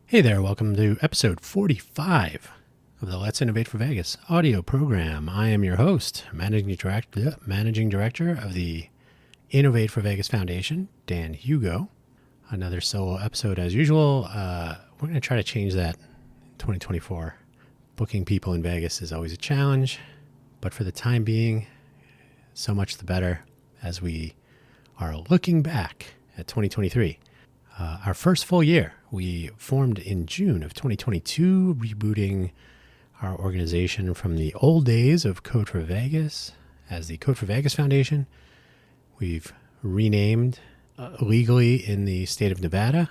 Hey there, welcome to episode 45 of the Let's Innovate for Vegas audio program. I am your host, Managing Director of the Innovate for Vegas Foundation, Dan Hugo. Another solo episode as usual. We're going to try to change that in 2024. Booking people in Vegas is always a challenge, but for the time being, so much the better as we are looking back at 2023. Our first full year. We formed in June of 2022, rebooting our organization from the old days of Code for Vegas as the Code for Vegas Foundation. We've renamed legally in the state of Nevada,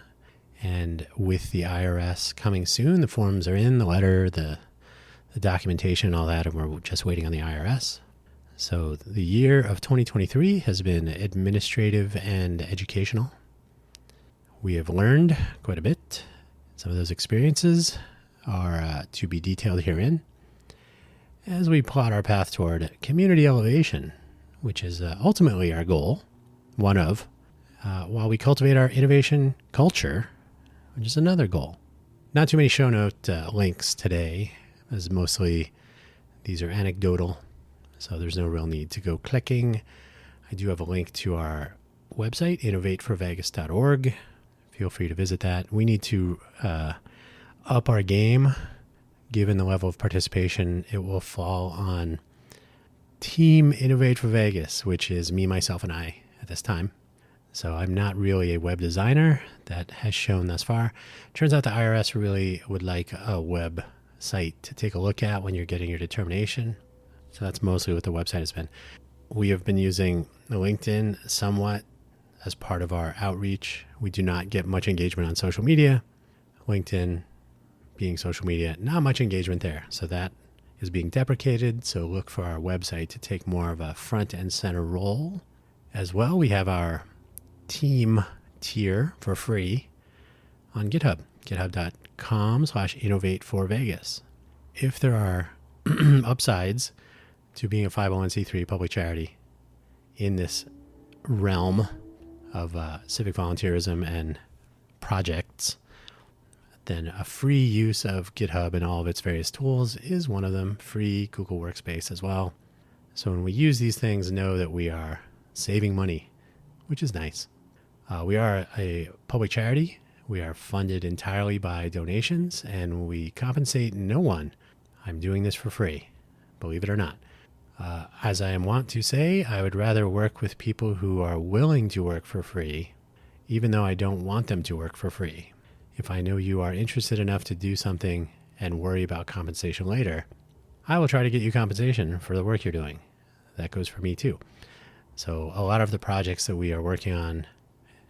and with the IRS coming soon, the forms are in, the letter, the documentation, all that, and we're just waiting on the IRS. So the year of 2023 has been administrative and educational. We have learned quite a bit. Some of those experiences are to be detailed herein as we plot our path toward community elevation, which is ultimately our goal, one of, while we cultivate our innovation culture, which is another goal. Not too many show note links today, as mostly these are anecdotal, so there's no real need to go clicking. I do have a link to our website, innovateforvegas.org. Feel free to visit that. We need to up our game. Given the level of participation, it will fall on Team Innovate for Vegas, which is me, myself, and I at this time. So I'm not really a web designer. That has shown thus far. Turns out the IRS really would like a web site to take a look at when you're getting your determination. So that's mostly what the website has been. We have been using LinkedIn somewhat as part of our outreach. We do not get much engagement on social media. LinkedIn being social media, not much engagement there. So that is being deprecated. So look for our website to take more of a front and center role. As well, we have our team tier for free on GitHub, github.com/innovateforvegas. If there are upsides to being a 501c3 public charity in this realm of civic volunteerism and projects, then a free use of GitHub and all of its various tools is one of them. Free Google Workspace as well. So when we use these things, know that we are saving money, which is nice. We are a public charity. We are funded entirely by donations, and we compensate no one. I'm doing this for free, believe it or not. As I am wont to say, I would rather work with people who are willing to work for free, even though I don't want them to work for free. If I know you are interested enough to do something and worry about compensation later, I will try to get you compensation for the work you're doing. That goes for me too. So a lot of the projects that we are working on,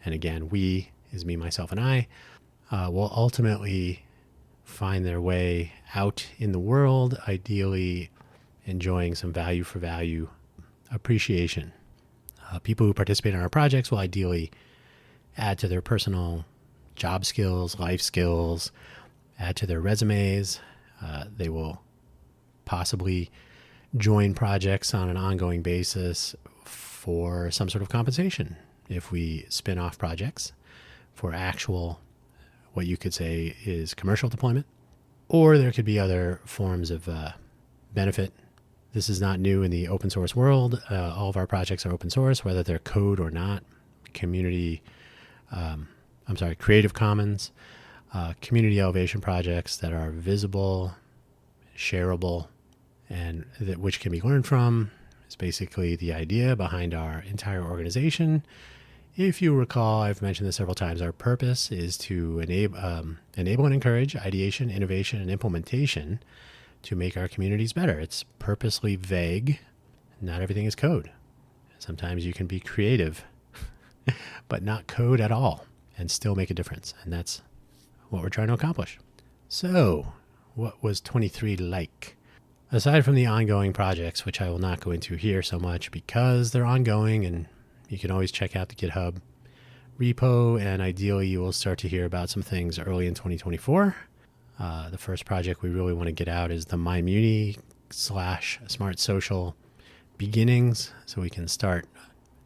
and again, we is me, myself, and I, will ultimately find their way out in the world, ideally enjoying some value for value appreciation. People who participate in our projects will ideally add to their personal job skills, life skills, add to their resumes. They will possibly join projects on an ongoing basis for some sort of compensation if we spin off projects for actual, what you could say is commercial deployment, or there could be other forms of benefit. This is not new in the open source world. All of our projects are open source, whether they're code or not. Creative Commons, community elevation projects that are visible, shareable, and which can be learned from is basically the idea behind our entire organization. If you recall, I've mentioned this several times, our purpose is to enable and encourage ideation, innovation, and implementation to make our communities better. It's purposely vague. Not everything is code. Sometimes you can be creative, but not code at all, and still make a difference. And that's what we're trying to accomplish. So, what was 23 like? Aside from the ongoing projects, which I will not go into here so much because they're ongoing, and you can always check out the GitHub repo, and ideally you will start to hear about some things early in 2024. The first project we really want to get out is the MyMuni/Smart Social beginnings, so we can start,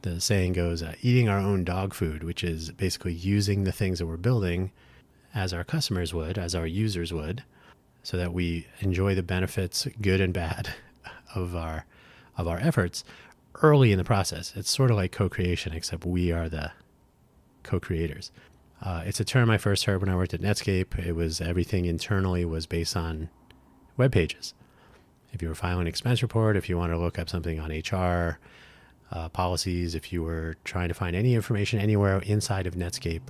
the saying goes, eating our own dog food, which is basically using the things that we're building as our customers would, as our users would, so that we enjoy the benefits, good and bad, of our efforts early in the process. It's sort of like co-creation, except we are the co-creators. It's a term I first heard when I worked at Netscape. It was everything internally was based on web pages. If you were filing an expense report, if you wanted to look up something on HR policies, if you were trying to find any information anywhere inside of Netscape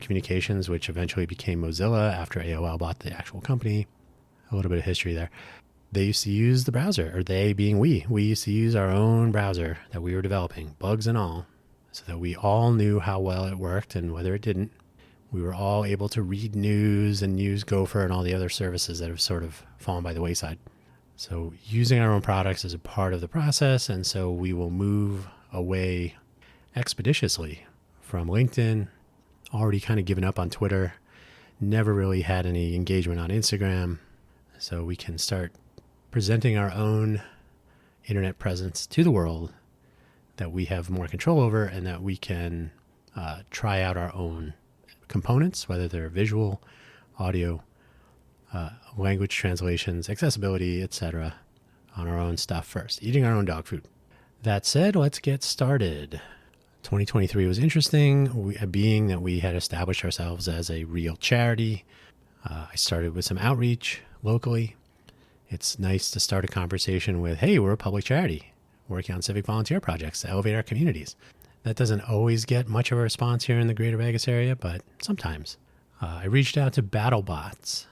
Communications, which eventually became Mozilla after AOL bought the actual company, a little bit of history there. They used to use the browser, or they being we used to use our own browser that we were developing, bugs and all, so that we all knew how well it worked and whether it didn't. We were all able to read news and use Gopher and all the other services that have sort of fallen by the wayside. So using our own products is a part of the process, and so we will move away expeditiously from LinkedIn, already kind of given up on Twitter, never really had any engagement on Instagram, so we can start presenting our own internet presence to the world that we have more control over, and that we can try out our own components, whether they're visual, audio, language translations, accessibility, etc., on our own stuff first, eating our own dog food. That said, let's get started. 2023 was interesting, being that we had established ourselves as a real charity. I started with some outreach locally. It's nice to start a conversation with, hey, we're a public charity working on civic volunteer projects to elevate our communities. That doesn't always get much of a response here in the greater Vegas area, but sometimes. I reached out to BattleBots.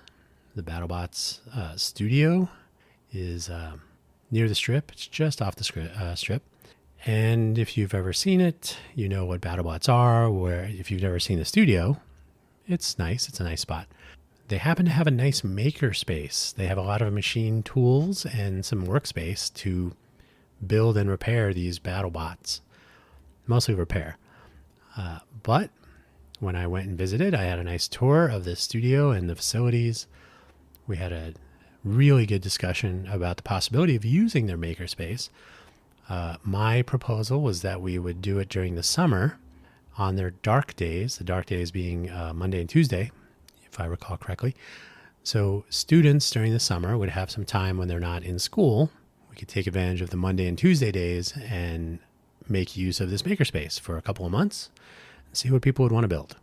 The BattleBots studio is near the Strip. It's just off the Strip. And if you've ever seen it, you know what BattleBots are, where if you've never seen the studio, it's nice. It's a nice spot. They happen to have a nice maker space. They have a lot of machine tools and some workspace to build and repair these BattleBots, mostly repair. But when I went and visited, I had a nice tour of the studio and the facilities. We had a really good discussion about the possibility of using their makerspace. My proposal was that we would do it during the summer on their dark days, the dark days being Monday and Tuesday, if I recall correctly. So students during the summer would have some time when they're not in school. We could take advantage of the Monday and Tuesday days and make use of this makerspace for a couple of months and see what people would want to build.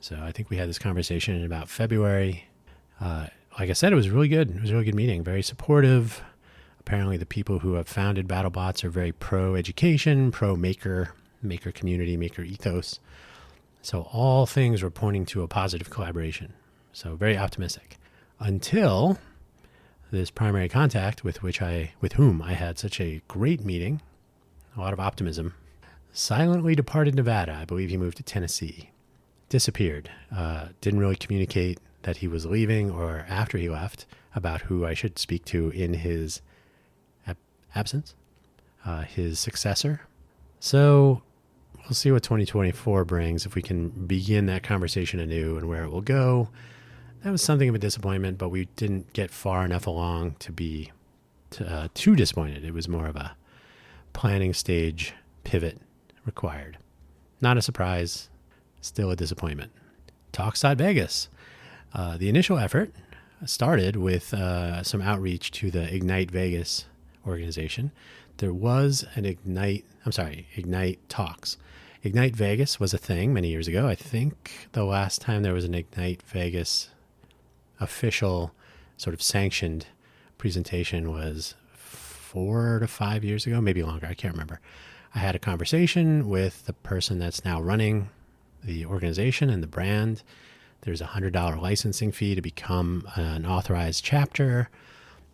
So I think we had this conversation in about February. Like I said, it was really good. It was a really good meeting, very supportive. Apparently the people who have founded BattleBots are very pro-education, pro-maker community, maker ethos. So all things were pointing to a positive collaboration. So very optimistic. Until this primary contact with whom I had such a great meeting, a lot of optimism, silently departed Nevada. I believe he moved to Tennessee. Disappeared. Didn't really communicate that he was leaving or after he left about who I should speak to in his absence, his successor. So we'll see what 2024 brings, if we can begin that conversation anew and where it will go. That was something of a disappointment, but we didn't get far enough along to be too disappointed. It was more of a planning stage pivot required. Not a surprise, still a disappointment. Talks.Vegas. The initial effort started with some outreach to the Ignite Vegas organization. There was an Ignite Talks. Ignite Vegas was a thing many years ago. I think the last time there was an Ignite Vegas official sort of sanctioned presentation was 4 to 5 years ago, maybe longer. I can't remember. I had a conversation with the person that's now running the organization and the brand. There's a $100 licensing fee to become an authorized chapter.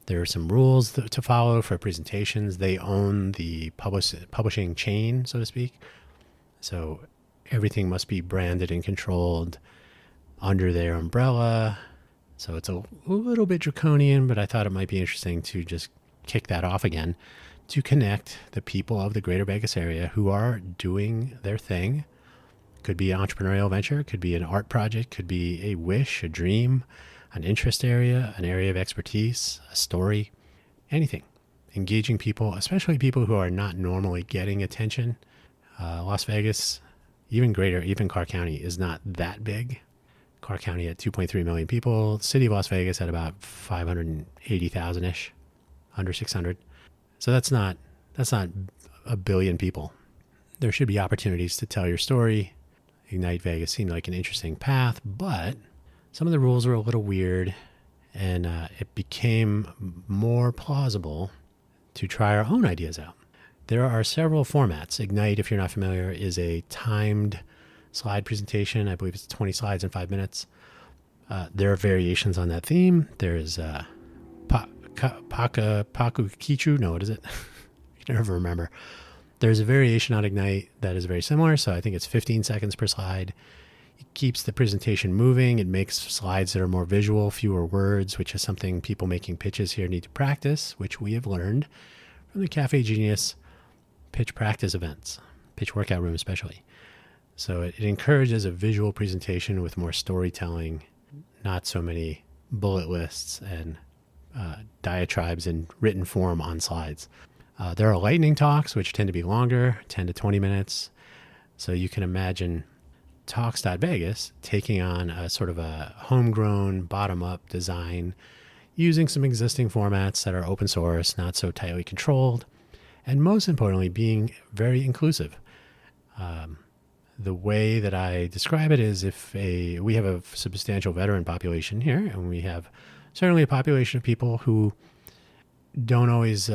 There are some rules to follow for presentations. They own the publishing chain, so to speak. So everything must be branded and controlled under their umbrella. So it's a little bit draconian, but I thought it might be interesting to just kick that off again to connect the people of the greater Vegas area who are doing their thing. Could be an entrepreneurial venture, could be an art project, could be a wish, a dream, an interest area, an area of expertise, a story, anything. Engaging people, especially people who are not normally getting attention. Las Vegas, even Clark County, is not that big Clark County at 2.3 million people. City of Las Vegas at about 580,000-ish, under 600. So that's not a billion people. There should be opportunities to tell your story. Ignite Vegas seemed like an interesting path, but some of the rules were a little weird, and it became more plausible to try our own ideas out. There are several formats. Ignite, if you're not familiar, is a timed slide presentation. I believe it's 20 slides in 5 minutes. There are variations on that theme. There's Paku Kichu. No, what is it? I can never remember. There's a variation on Ignite that is very similar. So I think it's 15 seconds per slide. It keeps the presentation moving. It makes slides that are more visual, fewer words, which is something people making pitches here need to practice, which we have learned from the Cafe Genius pitch practice events, pitch workout room especially. So it encourages a visual presentation with more storytelling, not so many bullet lists and diatribes in written form on slides. There are lightning talks, which tend to be longer, 10 to 20 minutes. So you can imagine Talks.Vegas taking on a sort of a homegrown, bottom-up design, using some existing formats that are open source, not so tightly controlled, and most importantly, being very inclusive. The way that I describe it is we have a substantial veteran population here, and we have certainly a population of people who don't always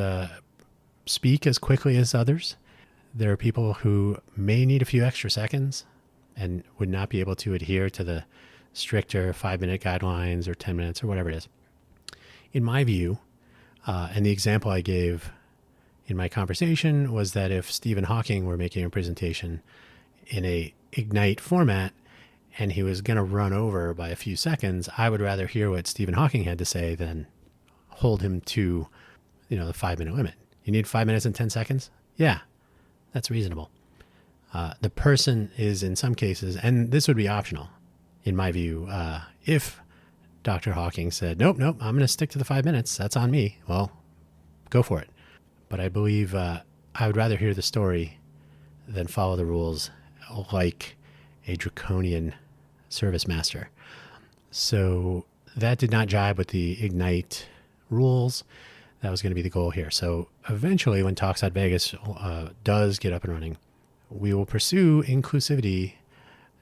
speak as quickly as others. There are people who may need a few extra seconds and would not be able to adhere to the stricter 5-minute guidelines or 10 minutes or whatever it is. In my view, and the example I gave in my conversation was that if Stephen Hawking were making a presentation in a Ignite format and he was going to run over by a few seconds, I would rather hear what Stephen Hawking had to say than hold him to, the 5-minute limit. You need 5 minutes and 10 seconds? Yeah, that's reasonable. The person is in some cases, and this would be optional in my view, if Dr. Hawking said, nope, I'm going to stick to the 5 minutes. That's on me. Well, go for it. But I believe I would rather hear the story than follow the rules like a draconian service master. So that did not jibe with the Ignite rules. That was going to be the goal here. So eventually when Talks.Vegas does get up and running, we will pursue inclusivity,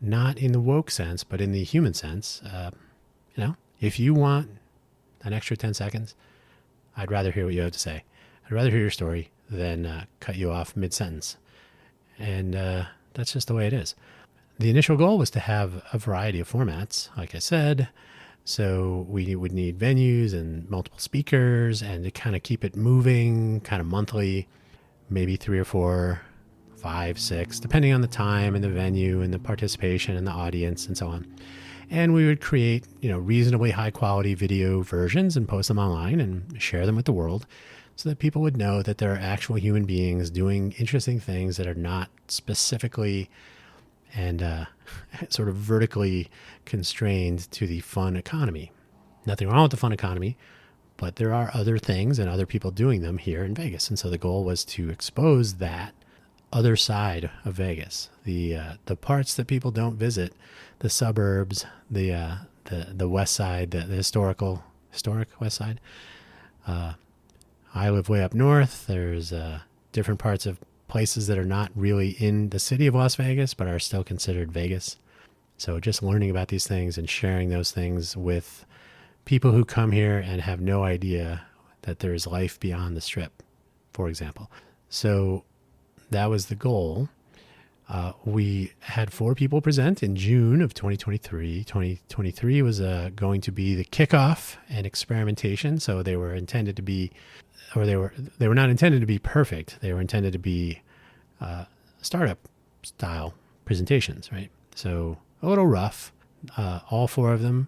not in the woke sense, but in the human sense. If you want an extra 10 seconds, I'd rather hear what you have to say. I'd rather hear your story than cut you off mid-sentence. And that's just the way it is. The initial goal was to have a variety of formats, like I said. So we would need venues and multiple speakers, and to kind of keep it moving, kind of monthly, maybe 3 or 4, 5, 6, depending on the time and the venue and the participation and the audience and so on. And we would create, reasonably high quality video versions and post them online and share them with the world so that people would know that there are actual human beings doing interesting things that are not specifically and sort of vertically constrained to the fun economy. Nothing wrong with the fun economy, but there are other things and other people doing them here in Vegas. And so the goal was to expose that other side of Vegas, the parts that people don't visit, the suburbs, the west side, the historic west side. I live way up north. There's different parts of places that are not really in the city of Las Vegas, but are still considered Vegas. So just learning about these things and sharing those things with people who come here and have no idea that there is life beyond the Strip, for example. So that was the goal. We had 4 people present in June of 2023. 2023 was going to be the kickoff and experimentation. So they were intended to be, or they were not intended to be perfect. They were intended to be startup style presentations, right? So a little rough. All 4 of them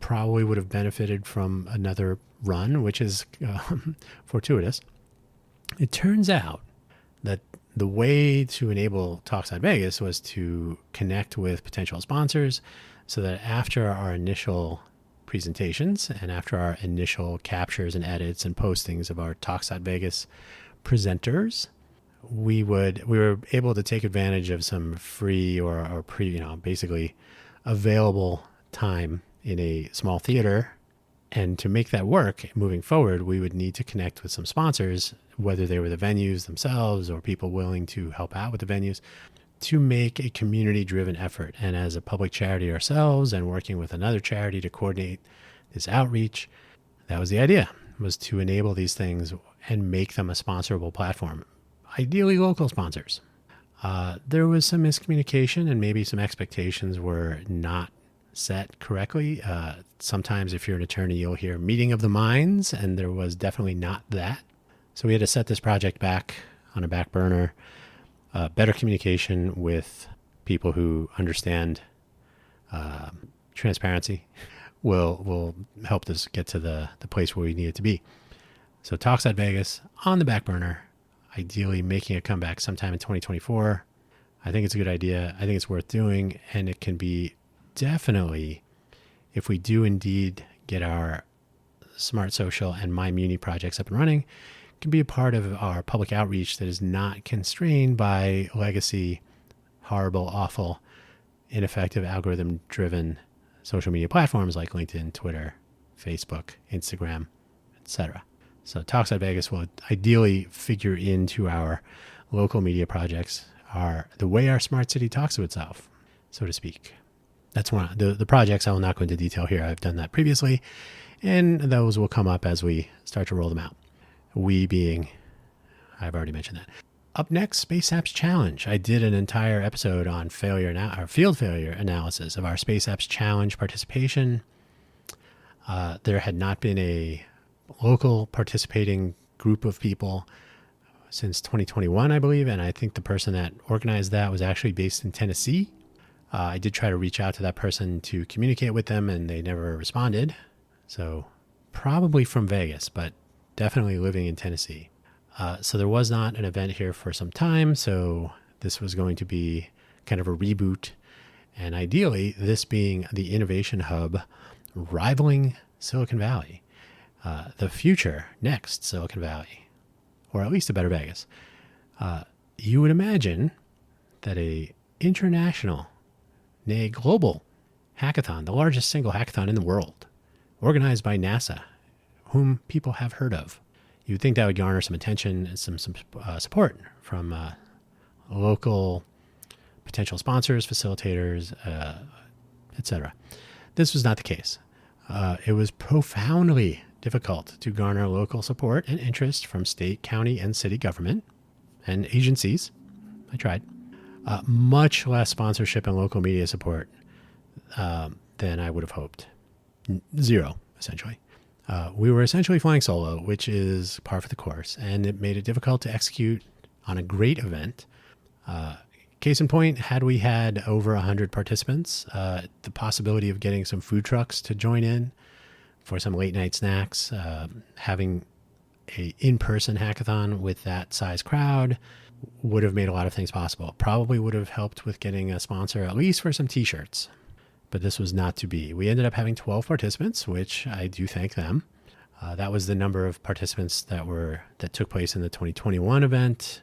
probably would have benefited from another run, which is fortuitous. It turns out that the way to enable Talks.Vegas was to connect with potential sponsors so that after our initial presentations and after our initial captures and edits and postings of our Talks.Vegas presenters, we were able to take advantage of some free or basically available time in a small theater. And to make that work moving forward, we would need to connect with some sponsors, whether they were the venues themselves or people willing to help out with the venues, to make a community-driven effort. And as a public charity ourselves and working with another charity to coordinate this outreach, that was the idea, was to enable these things and make them a sponsorable platform, ideally local sponsors. There was some miscommunication and maybe some expectations were not set correctly. Sometimes if you're an attorney, you'll hear meeting of the minds, and there was definitely not that. So we had to set this project back on a back burner. Better communication with people who understand transparency will help us get to the place where we need it to be. So Talks at Vegas on the back burner, ideally making a comeback sometime in 2024. I think it's a good idea. I think it's worth doing, and it can be definitely, if we do indeed get our Smart Social and My Muni projects up and running, can be a part of our public outreach that is not constrained by legacy, horrible, awful, ineffective, algorithm-driven social media platforms like LinkedIn, Twitter, Facebook, Instagram, etc. So Talks at Vegas will ideally figure into our local media projects, the way our smart city talks to itself, so to speak. That's one of the projects. I will not go into detail here. I've done that previously, and those will come up as we start to roll them out. We being, I've already mentioned that. Up next, Space Apps Challenge. I did an entire episode on field failure analysis of our Space Apps Challenge participation. There had not been a local participating group of people since 2021, I believe, and I think the person that organized that was actually based in Tennessee. I did try to reach out to that person to communicate with them, and they never responded. So probably from Vegas, but definitely living in Tennessee. So there was not an event here for some time. So this was going to be kind of a reboot. And ideally, this being the innovation hub rivaling Silicon Valley, the future next Silicon Valley, or at least a better Vegas. You would imagine that a international, nay, global hackathon, the largest single hackathon in the world, organized by NASA, whom people have heard of. You would think that would garner some attention and some support from local potential sponsors, facilitators, etc. This was not the case. It was profoundly difficult to garner local support and interest from state, county, and city government and agencies. I tried. Much less sponsorship and local media support than I would have hoped. Zero, essentially. We were essentially flying solo, which is par for the course, and it made it difficult to execute on a great event. Case in point, had we had over 100 participants, the possibility of getting some food trucks to join in for some late night snacks, having a in-person hackathon with that size crowd would have made a lot of things possible. Probably would have helped with getting a sponsor, at least for some t-shirts. But this was not to be. We ended up having 12 participants, which I do thank them. That was the number of participants that took place in the 2021 event.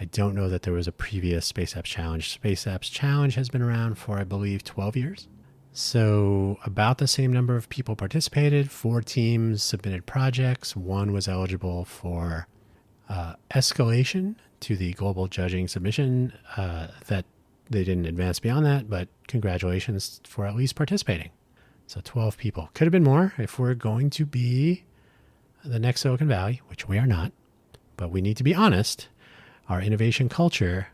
I don't know that there was a previous Space Apps Challenge. Space Apps Challenge has been around for, I believe, 12 years. So about the same number of people participated. 4 teams submitted projects. 1 was eligible for escalation to the global judging submission that they didn't advance beyond that, but congratulations for at least participating. So 12 people. Could have been more if we're going to be the next Silicon Valley, which we are not, but we need to be honest. Our innovation culture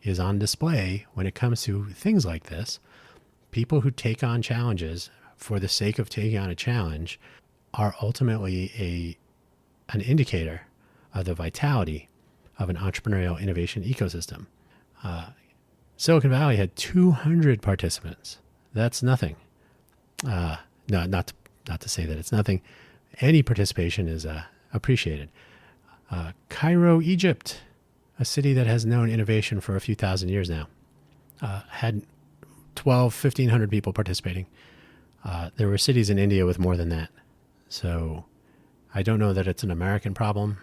is on display when it comes to things like this. People who take on challenges for the sake of taking on a challenge are ultimately an indicator of the vitality of an entrepreneurial innovation ecosystem. Silicon Valley had 200 participants. That's nothing. No, not to say that it's nothing. Any participation is appreciated. Cairo, Egypt, a city that has known innovation for a few thousand years now, had 1,500 people participating. There were cities in India with more than that. So I don't know that it's an American problem,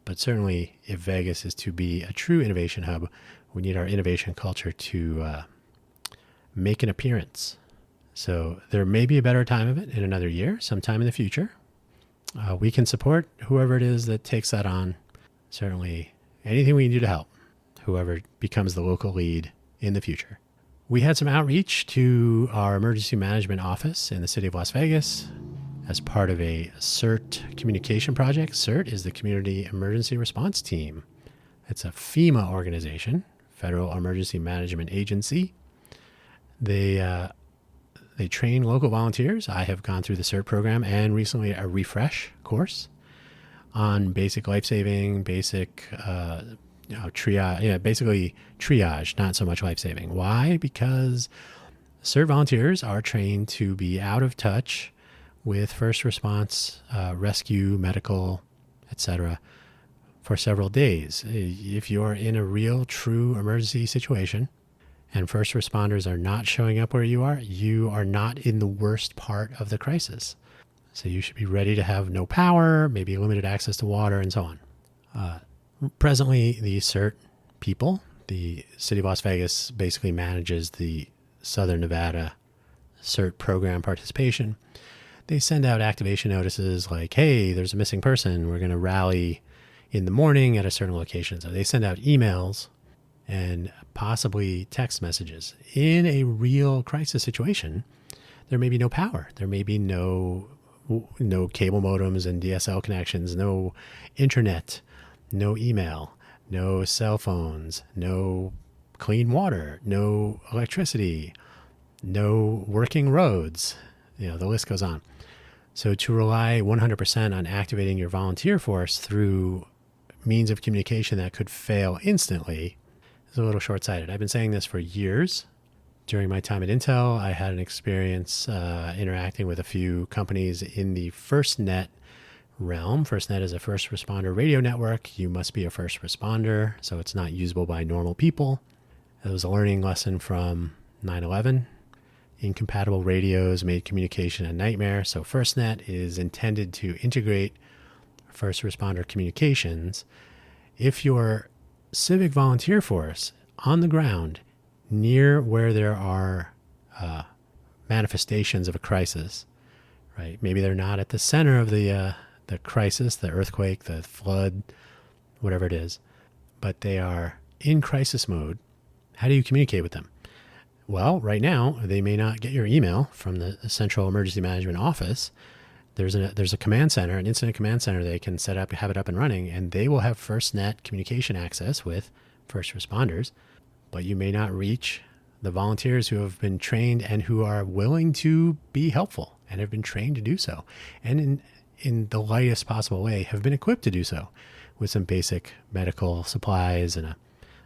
but certainly if Vegas is to be a true innovation hub, we need our innovation culture to make an appearance. So there may be a better time of it in another year, sometime in the future. We can support whoever it is that takes that on. Certainly anything we can do to help whoever becomes the local lead in the future. We had some outreach to our emergency management office in the city of Las Vegas as part of a CERT communication project. CERT is the Community Emergency Response Team. It's a FEMA organization, Federal Emergency Management Agency. They train local volunteers. I have gone through the CERT program and recently a refresh course on basic life-saving, basic triage, basically triage, not so much life-saving. Why? Because CERT volunteers are trained to be out of touch with first response, rescue, medical, etc., for several days. If you're in a real, true emergency situation and first responders are not showing up where you are not in the worst part of the crisis. So you should be ready to have no power, maybe limited access to water, and so on. Presently, the CERT people, the city of Las Vegas basically manages the Southern Nevada CERT program participation. They send out activation notices like, hey, there's a missing person. We're going to rally in the morning at a certain location. So they send out emails and possibly text messages. In a real crisis situation, there may be no power. There may be no cable modems and DSL connections, no internet, no email, no cell phones, no clean water, no electricity, no working roads. The list goes on. So to rely 100% on activating your volunteer force through means of communication that could fail instantly is a little short-sighted. I've been saying this for years. During my time at Intel, I had an experience interacting with a few companies in the FirstNet realm. FirstNet is a first responder radio network. You must be a first responder, so it's not usable by normal people. It was a learning lesson from 9/11. Incompatible radios made communication a nightmare. So FirstNet is intended to integrate first responder communications. If your civic volunteer force on the ground near where there are manifestations of a crisis, right? Maybe they're not at the center of the crisis, the earthquake, the flood, whatever it is, but they are in crisis mode. How do you communicate with them? Well, right now, they may not get your email from the Central Emergency Management Office. There's a command center, an incident command center they can set up, have it up and running, and they will have FirstNet communication access with first responders, but you may not reach the volunteers who have been trained and who are willing to be helpful and have been trained to do so. And in the lightest possible way, have been equipped to do so with some basic medical supplies and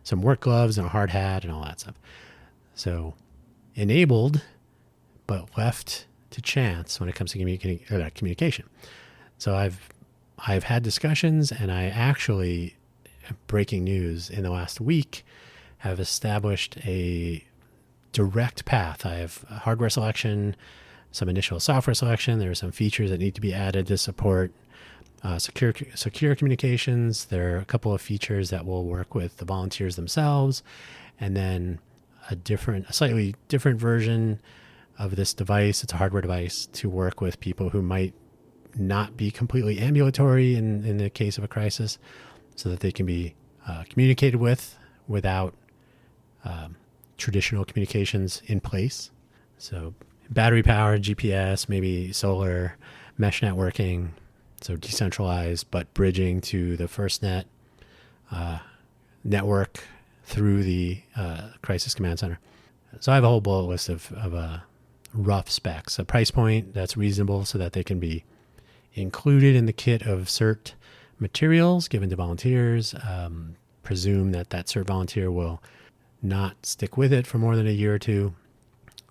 some work gloves and a hard hat and all that stuff. So enabled, but left to chance when it comes to communication. So I've had discussions, and I actually, breaking news, in the last week, have established a direct path. I have hardware selection, some initial software selection. There are some features that need to be added to support secure communications. There are a couple of features that will work with the volunteers themselves, and then a slightly different version of this device. It's a hardware device to work with people who might not be completely ambulatory in the case of a crisis, so that they can be communicated with without traditional communications in place. So battery powered, GPS, maybe solar, mesh networking, so decentralized, but bridging to the FirstNet network through the crisis command center. So I have a whole bullet list of rough specs, a price point that's reasonable so that they can be included in the kit of CERT materials given to volunteers. Presume that CERT volunteer will not stick with it for more than a year or two.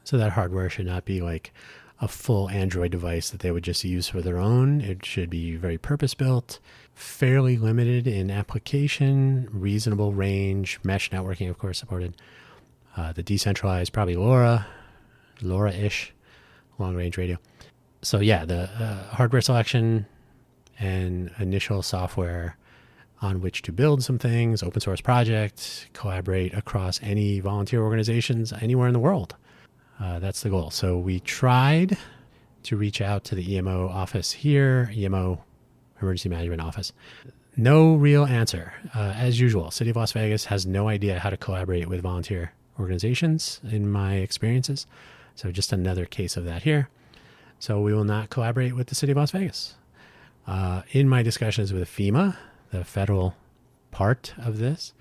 So that hardware should not be like a full Android device that they would just use for their own. It should be very purpose-built, fairly limited in application, reasonable range, mesh networking, of course, supported. The decentralized, probably LoRa-ish, long-range radio. So yeah, the hardware selection and initial software on which to build some things, open source project, collaborate across any volunteer organizations anywhere in the world. That's the goal. So we tried to reach out to the EMO office here, EMO, Emergency Management Office. No real answer. As usual, City of Las Vegas has no idea how to collaborate with volunteer organizations in my experiences. So just another case of that here. So we will not collaborate with the City of Las Vegas. In my discussions with FEMA, the federal part of this,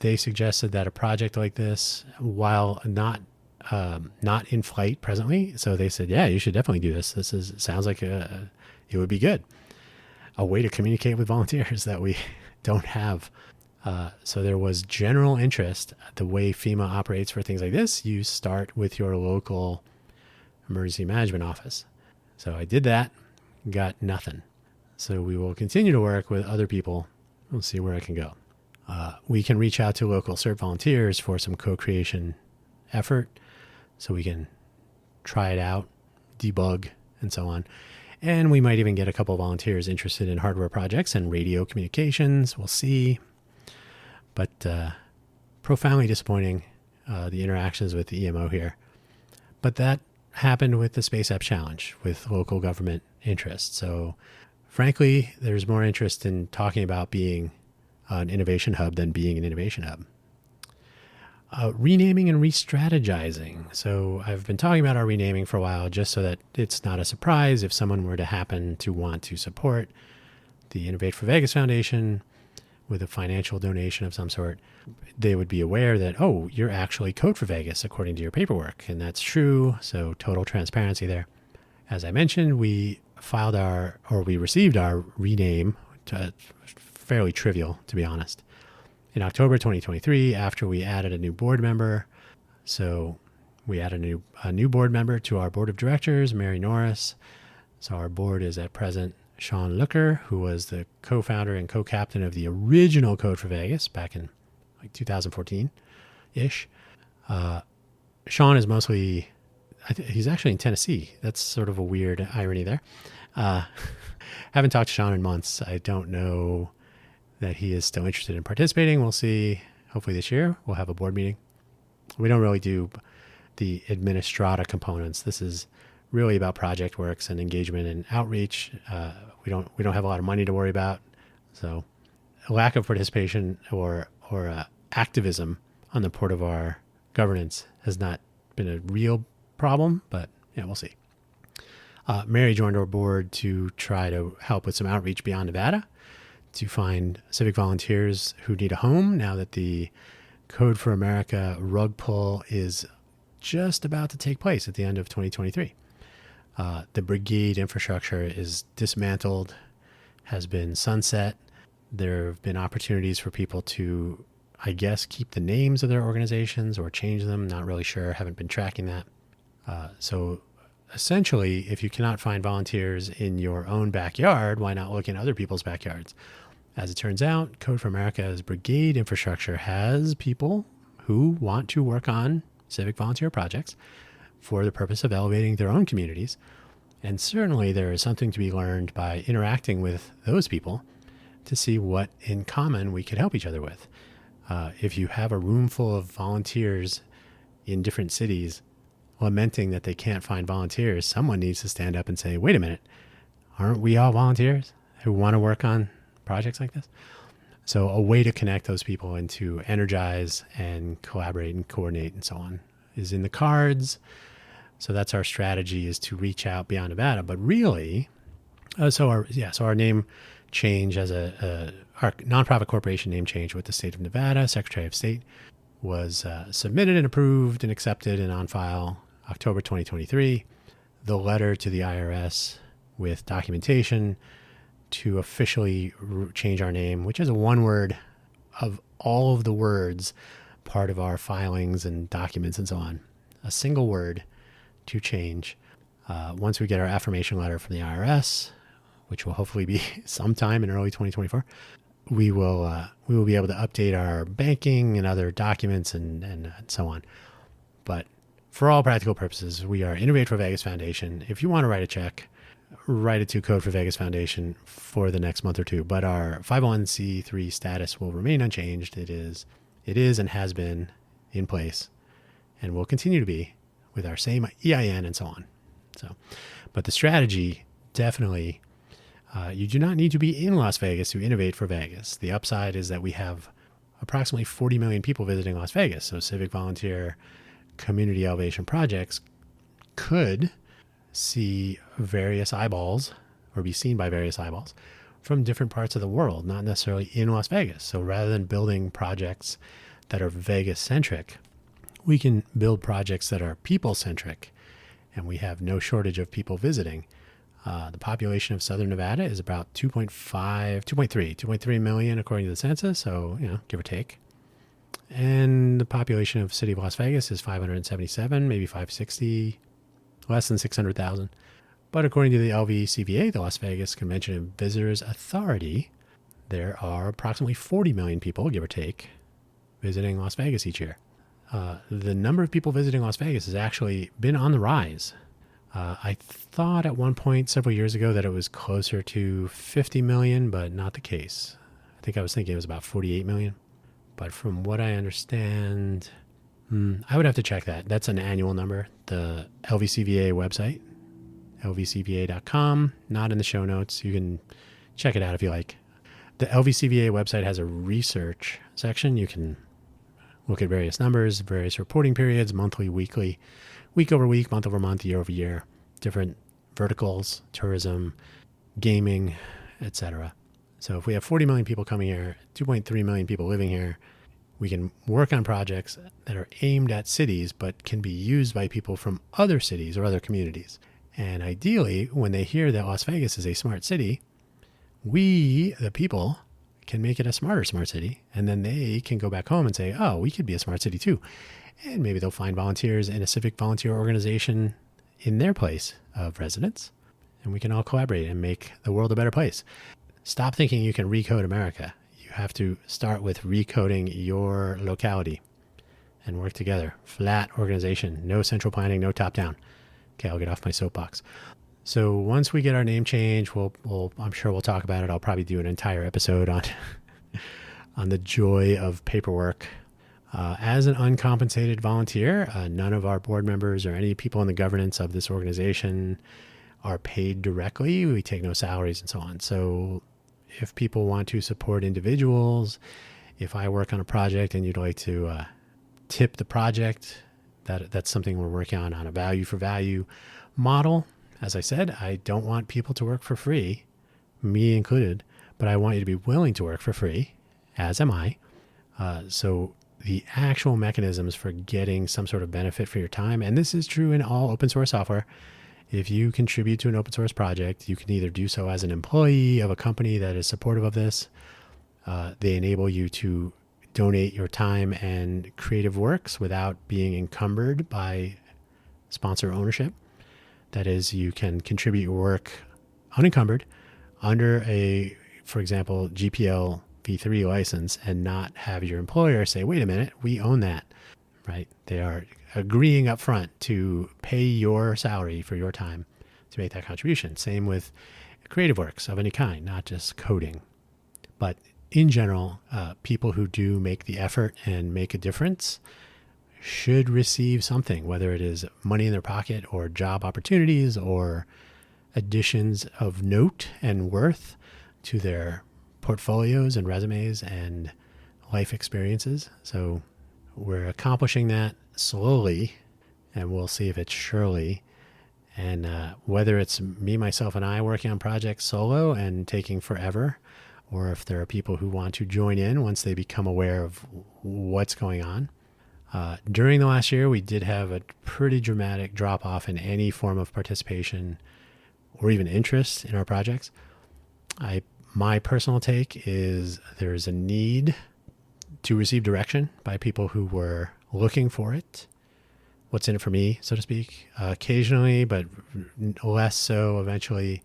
they suggested that a project like this, while not in flight presently, so they said, yeah, you should definitely do this. Sounds like it would be good. A way to communicate with volunteers that we don't have. So there was general interest. The way FEMA operates for things like this, you start with your local emergency management office. So I did that, got nothing. So we will continue to work with other people. We'll see where I can go. We can reach out to local CERT volunteers for some co-creation effort so we can try it out, debug, and so on. And we might even get a couple of volunteers interested in hardware projects and radio communications. We'll see. But profoundly disappointing, the interactions with the EMO here. But that happened with the Space App Challenge with local government interest. So frankly, there's more interest in talking about being an innovation hub than being an innovation hub. Renaming and re-strategizing. So I've been talking about our renaming for a while just so that it's not a surprise if someone were to happen to want to support the Innovate for Vegas Foundation with a financial donation of some sort. They would be aware that, oh, you're actually Code for Vegas according to your paperwork. And that's true. So total transparency there. As I mentioned, we received our rename, fairly trivial, to be honest, in October 2023, after we added a new board member. So we added a new board member to our board of directors, Mary Norris. So our board is at present Sean Looker, who was the co-founder and co-captain of the original Code for Vegas back in like 2014-ish. Sean is mostly, he's actually in Tennessee. That's sort of a weird irony there. Haven't talked to Sean in months. I don't know that he is still interested in participating. We'll see. Hopefully this year we'll have a board meeting. We don't really do the administrata components. This is really about project works and engagement and outreach. We don't have a lot of money to worry about. So a lack of participation or activism on the part of our governance has not been a real problem, but yeah, we'll see. Mary joined our board to try to help with some outreach beyond Nevada to find civic volunteers who need a home now that the Code for America rug pull is just about to take place at the end of 2023. The brigade infrastructure is dismantled, has been sunset. There have been opportunities for people to, I guess, keep the names of their organizations or change them. Not really sure. Haven't been tracking that. So essentially, if you cannot find volunteers in your own backyard, why not look in other people's backyards? As it turns out, Code for America's brigade infrastructure has people who want to work on civic volunteer projects for the purpose of elevating their own communities. And certainly there is something to be learned by interacting with those people to see what in common we could help each other with. If you have a room full of volunteers in different cities lamenting that they can't find volunteers, someone needs to stand up and say, wait a minute, aren't we all volunteers who want to work on projects like this? So a way to connect those people and to energize and collaborate and coordinate and so on is in the cards. So that's our strategy, is to reach out beyond Nevada. But really, so our name change as our nonprofit corporation name change with the state of Nevada, Secretary of State, was submitted and approved and accepted and on file October 2023. The letter to the IRS with documentation to officially change our name, which is a one word of all of the words part of our filings and documents and so on. A single word to change. Once we get our affirmation letter from the IRS, which will hopefully be sometime in early 2024, we will be able to update our banking and other documents and so on. But for all practical purposes, we are Innovate for Vegas Foundation. If you want to write a check, write it to Code for Vegas Foundation for the next month or two. But our 501c3 status will remain unchanged. It is and has been in place and will continue to be with our same EIN and so on. So, but the strategy definitely, you do not need to be in Las Vegas to innovate for Vegas. The upside is that we have approximately 40 million people visiting Las Vegas. So civic volunteer community elevation projects could see various eyeballs or be seen by various eyeballs from different parts of the world, not necessarily in Las Vegas. So rather than building projects that are Vegas centric, we can build projects that are people centric, and we have no shortage of people visiting. The population of Southern Nevada is about 2.3 million according to the census. So, give or take. And the population of city of Las Vegas is 577, maybe 560, less than 600,000. But according to the LVCVA, the Las Vegas Convention and Visitors Authority, there are approximately 40 million people, give or take, visiting Las Vegas each year. The number of people visiting Las Vegas has actually been on the rise. I thought at one point several years ago that it was closer to 50 million, but not the case. I think I was thinking it was about 48 million. But from what I understand, I would have to check that. That's an annual number. The LVCVA website, lvcva.com, not in the show notes. You can check it out if you like. The LVCVA website has a research section. You can look at various numbers, various reporting periods, monthly, weekly, week over week, month over month, year over year, different verticals, tourism, gaming, etc. So if we have 40 million people coming here, 2.3 million people living here, we can work on projects that are aimed at cities but can be used by people from other cities or other communities. And ideally, when they hear that Las Vegas is a smart city, we, the people, can make it a smarter smart city. And then they can go back home and say, oh, we could be a smart city too. And maybe they'll find volunteers in a civic volunteer organization in their place of residence. And we can all collaborate and make the world a better place. Stop thinking you can recode America. You have to start with recoding your locality and work together. Flat organization, no central planning, no top down. Okay, I'll get off my soapbox. So once we get our name change, I'm sure we'll talk about it. I'll probably do an entire episode on on the joy of paperwork. As an uncompensated volunteer, none of our board members or any people in the governance of this organization are paid directly. We take no salaries and so on. So if people want to support individuals, if I work on a project and you'd like to tip the project, that's something we're working on a value for value model. As I said, I don't want people to work for free, me included, but I want you to be willing to work for free, as am I. So the actual mechanisms for getting some sort of benefit for your time, and this is true in all open source software. If you contribute to an open source project, you can either do so as an employee of a company that is supportive of this. They enable you to donate your time and creative works without being encumbered by sponsor ownership. That is, you can contribute your work unencumbered under a, for example, GPL v3 license and not have your employer say, wait a minute, we own that, right? They are agreeing up front to pay your salary for your time to make that contribution. Same with creative works of any kind, not just coding. But in general, people who do make the effort and make a difference should receive something, whether it is money in their pocket or job opportunities or additions of note and worth to their portfolios and resumes and life experiences. So we're accomplishing that slowly, and we'll see if it's surely. And whether it's me, myself, and I working on projects solo and taking forever, or if there are people who want to join in once they become aware of what's going on. During the last year, we did have a pretty dramatic drop off in any form of participation or even interest in our projects. My personal take is there's a need to receive direction by people who were looking for it. What's in it for me, so to speak? Occasionally, but less so eventually,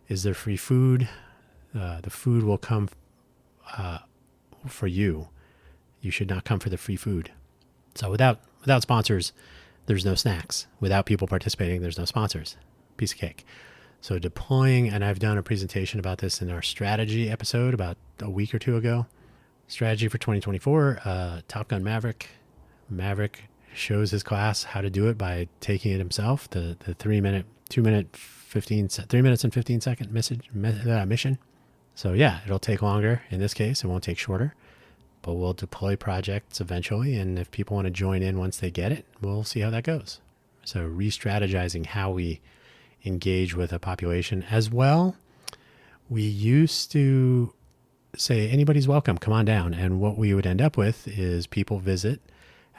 is there free food? The food will come for you. You should not come for the free food. So without sponsors, there's no snacks. Without people participating, there's no sponsors. Piece of cake. So deploying, and I've done a presentation about this in our strategy episode about a week or two ago. Strategy for 2024, Top Gun Maverick shows his class how to do it by taking it himself. The 3 minute, 2 minute, 3 minutes and 15 second mission. So yeah, it'll take longer. In this case, it won't take shorter, but we'll deploy projects eventually. And if people want to join in once they get it, we'll see how that goes. So re-strategizing how we engage with a population as well. We used to say anybody's welcome, come on down. And what we would end up with is people visit,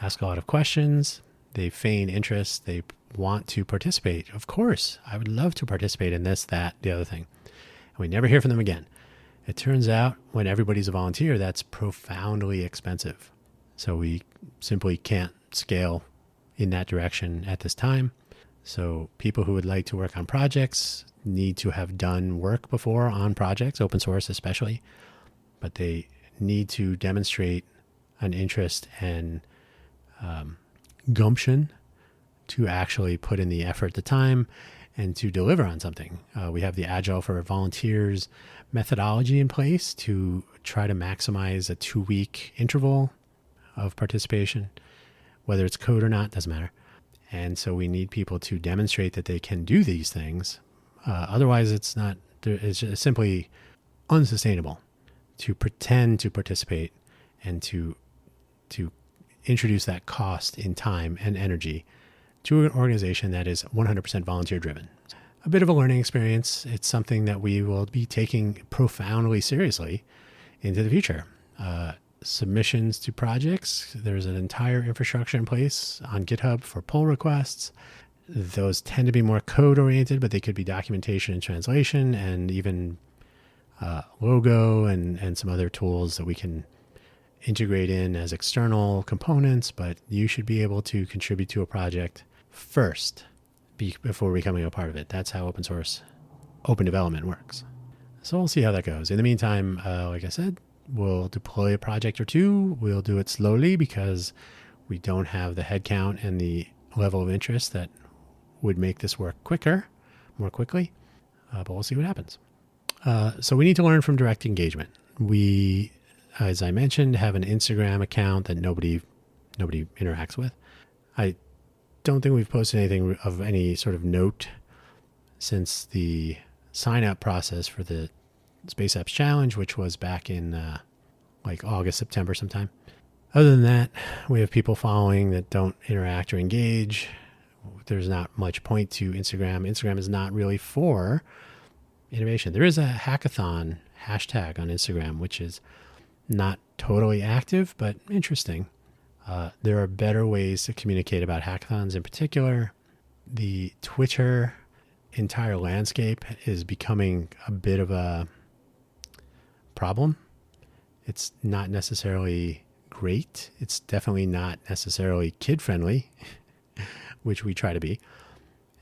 ask a lot of questions, they feign interest, they want to participate. Of course, I would love to participate in this, that, the other thing. And we never hear from them again. It turns out when everybody's a volunteer, that's profoundly expensive. So we simply can't scale in that direction at this time. So people who would like to work on projects need to have done work before on projects, open source especially, but they need to demonstrate an interest and gumption to actually put in the effort, the time, and to deliver on something. We have the Agile for Volunteers methodology in place to try to maximize a 2-week interval of participation. Whether it's code or not, doesn't matter. And so we need people to demonstrate that they can do these things. Otherwise, it's just simply unsustainable to pretend to participate and to introduce that cost in time and energy to an organization that is 100% volunteer driven. A bit of a learning experience. It's something that we will be taking profoundly seriously into the future. Submissions to projects. There's an entire infrastructure in place on GitHub for pull requests. Those tend to be more code oriented, but they could be documentation and translation, and even logo and some other tools that we can integrate in as external components. But you should be able to contribute to a project first before becoming a part of it. That's how open source, open development works. So we'll see how that goes. In the meantime, like I said, we'll deploy a project or two. We'll do it slowly because we don't have the headcount and the level of interest that would make this work more quickly. But we'll see what happens. So we need to learn from direct engagement. We, as I mentioned, have an Instagram account that nobody interacts with. I don't think we've posted anything of any sort of note since the sign-up process for the Space Apps Challenge, which was back in like August, September sometime. Other than that, we have people following that don't interact or engage. There's not much point to Instagram. Instagram is not really for innovation. There is a hackathon hashtag on Instagram, which is not totally active, but interesting. There are better ways to communicate about hackathons. In particular, the Twitter entire landscape is becoming a bit of a problem. It's not necessarily great. It's definitely not necessarily kid-friendly, which we try to be.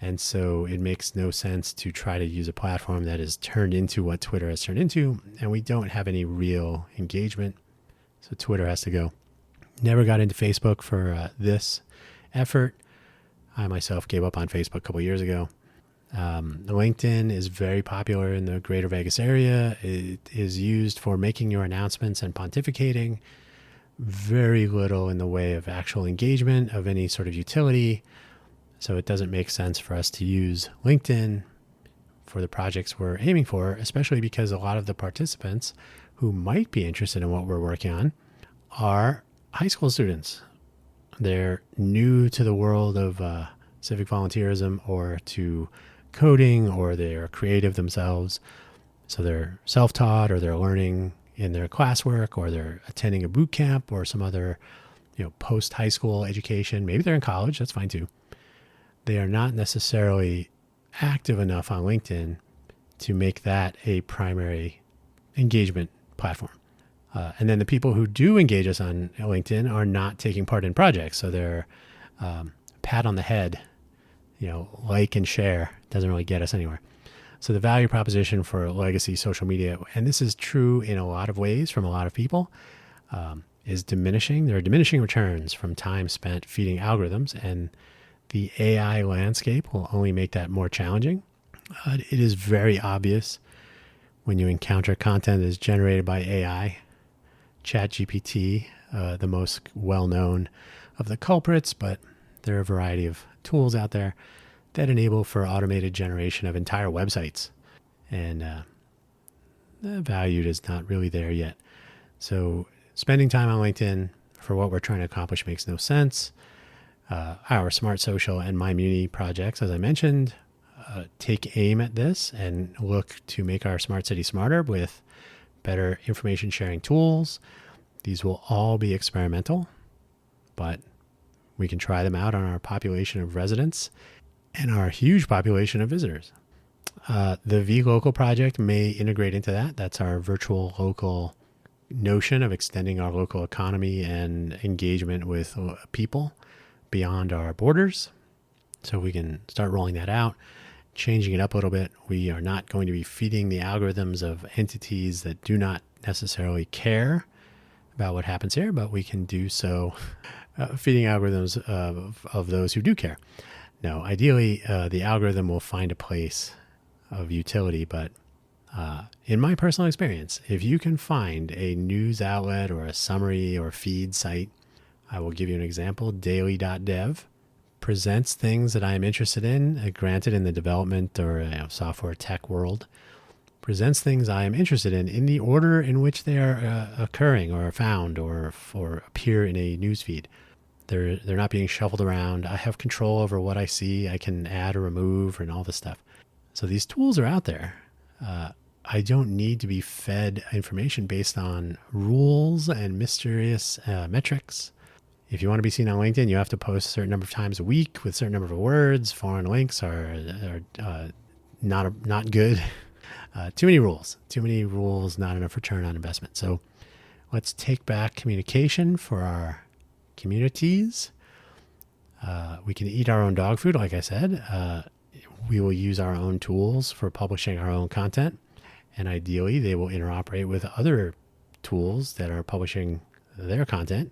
And so it makes no sense to try to use a platform that is turned into what Twitter has turned into, and we don't have any real engagement. So Twitter has to go. Never got into Facebook for this effort. I myself gave up on Facebook a couple years ago. LinkedIn is very popular in the greater Vegas area. It is used for making your announcements and pontificating. Very little in the way of actual engagement of any sort of utility. So it doesn't make sense for us to use LinkedIn for the projects we're aiming for, especially because a lot of the participants who might be interested in what we're working on are high school students. They're new to the world of civic volunteerism or to coding, or they're creative themselves. So they're self-taught, or they're learning in their classwork, or they're attending a boot camp or some other, post-high school education. Maybe they're in college. That's fine too. They are not necessarily active enough on LinkedIn to make that a primary engagement platform. And then the people who do engage us on LinkedIn are not taking part in projects. So they're pat on the head, like and share doesn't really get us anywhere. So the value proposition for legacy social media, and this is true in a lot of ways from a lot of people, is diminishing. There are diminishing returns from time spent feeding algorithms, and the AI landscape will only make that more challenging. It is very obvious when you encounter content that is generated by AI. ChatGPT, the most well-known of the culprits, but there are a variety of tools out there that enable for automated generation of entire websites. And the value is not really there yet. So spending time on LinkedIn for what we're trying to accomplish makes no sense. Our Smart Social and MyMuni projects, as I mentioned, take aim at this and look to make our smart city smarter with better information sharing tools. These will all be experimental, but we can try them out on our population of residents and our huge population of visitors. The vLocal project may integrate into that. That's our virtual local notion of extending our local economy and engagement with people beyond our borders. So we can start rolling that out, changing it up a little bit. We are not going to be feeding the algorithms of entities that do not necessarily care about what happens here, but we can do so feeding algorithms of those who do care. No, ideally, the algorithm will find a place of utility, but in my personal experience, if you can find a news outlet or a summary or feed site, I will give you an example. Daily.dev presents things that I am interested in, granted in the development or software tech world, presents things I am interested in the order in which they are occurring or found or appear in a news feed. They're not being shuffled around. I have control over what I see. I can add or remove and all this stuff. So these tools are out there. I don't need to be fed information based on rules and mysterious metrics. If you want to be seen on LinkedIn, you have to post a certain number of times a week with a certain number of words. Foreign links are not good. Too many rules, not enough return on investment. So let's take back communication for our communities. We can eat our own dog food, like I said. We will use our own tools for publishing our own content. And ideally, they will interoperate with other tools that are publishing their content,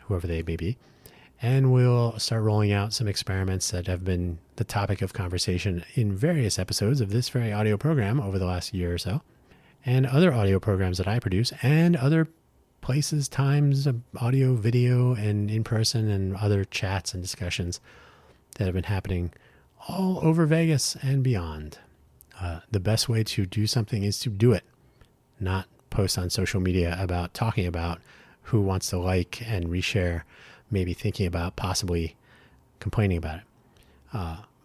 whoever they may be. And we'll start rolling out some experiments that have been the topic of conversation in various episodes of this very audio program over the last year or so, and other audio programs that I produce, and other places, times, audio, video, and in person, and other chats and discussions that have been happening all over Vegas and beyond. The best way to do something is to do it, not post on social media about talking about who wants to like and reshare, maybe thinking about possibly complaining about it.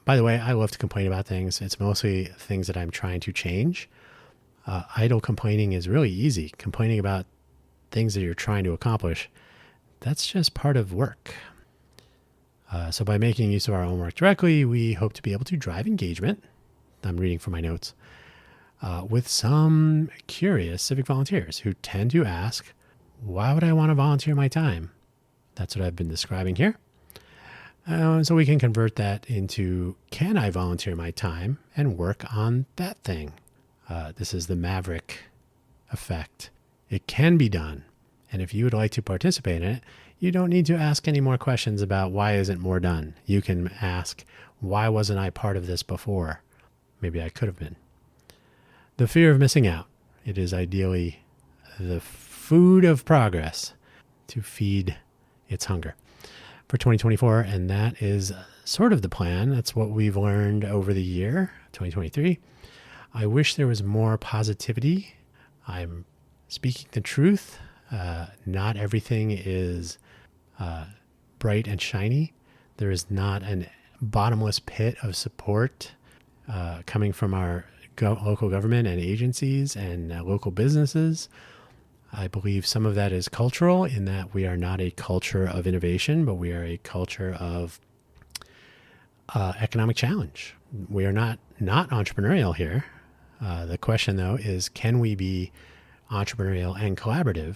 By the way, I love to complain about things. It's mostly things that I'm trying to change. Idle complaining is really easy. Complaining about things that you're trying to accomplish, that's just part of work. So by making use of our own work directly, we hope to be able to drive engagement. I'm reading from my notes. With some curious civic volunteers who tend to ask, why would I want to volunteer my time? That's what I've been describing here. So we can convert that into, can I volunteer my time and work on that thing? This is the Maverick effect. It can be done. And if you would like to participate in it, you don't need to ask any more questions about why isn't more done. You can ask, why wasn't I part of this before? Maybe I could have been. The fear of missing out. It is ideally the food of progress to feed its hunger for 2024. And that is sort of the plan. That's what we've learned over the year, 2023. I wish there was more positivity. I'm speaking the truth. Not everything is bright and shiny. There is not a bottomless pit of support coming from our local government and agencies and local businesses. I believe some of that is cultural, in that we are not a culture of innovation, but we are a culture of economic challenge. We are not entrepreneurial here. The question, though, is, can we be entrepreneurial and collaborative?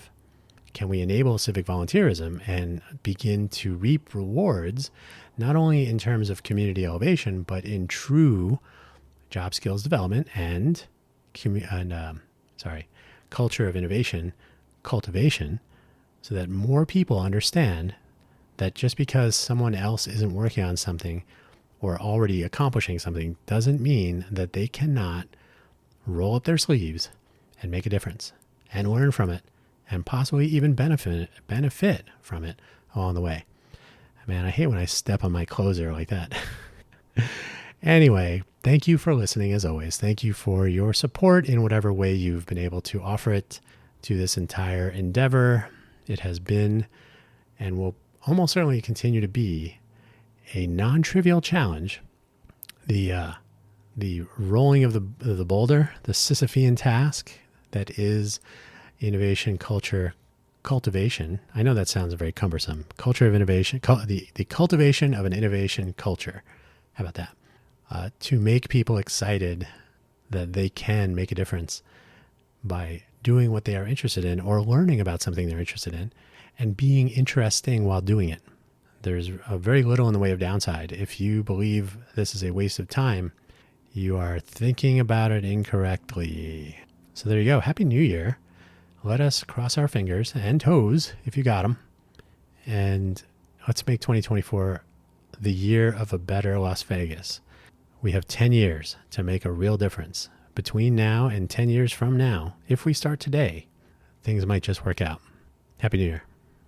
Can we enable civic volunteerism and begin to reap rewards, not only in terms of community elevation, but in true job skills development and culture of innovation, cultivation, so that more people understand that just because someone else isn't working on something or already accomplishing something doesn't mean that they cannot roll up their sleeves and make a difference and learn from it and possibly even benefit from it along the way. Man, I hate when I step on my closer like that. Anyway, thank you for listening as always. Thank you for your support in whatever way you've been able to offer it to this entire endeavor. It has been and will almost certainly continue to be a non-trivial challenge. The rolling of the boulder, the Sisyphean task that is innovation culture cultivation. I know that sounds very cumbersome. Culture of innovation, the cultivation of an innovation culture. How about that? To make people excited that they can make a difference by doing what they are interested in or learning about something they're interested in and being interesting while doing it. There's very little in the way of downside. If you believe this is a waste of time, you are thinking about it incorrectly. So there you go. Happy New Year. Let us cross our fingers and toes if you got them. And let's make 2024 the year of a better Las Vegas. We have 10 years to make a real difference. Between now and 10 years from now, if we start today, things might just work out. Happy New Year.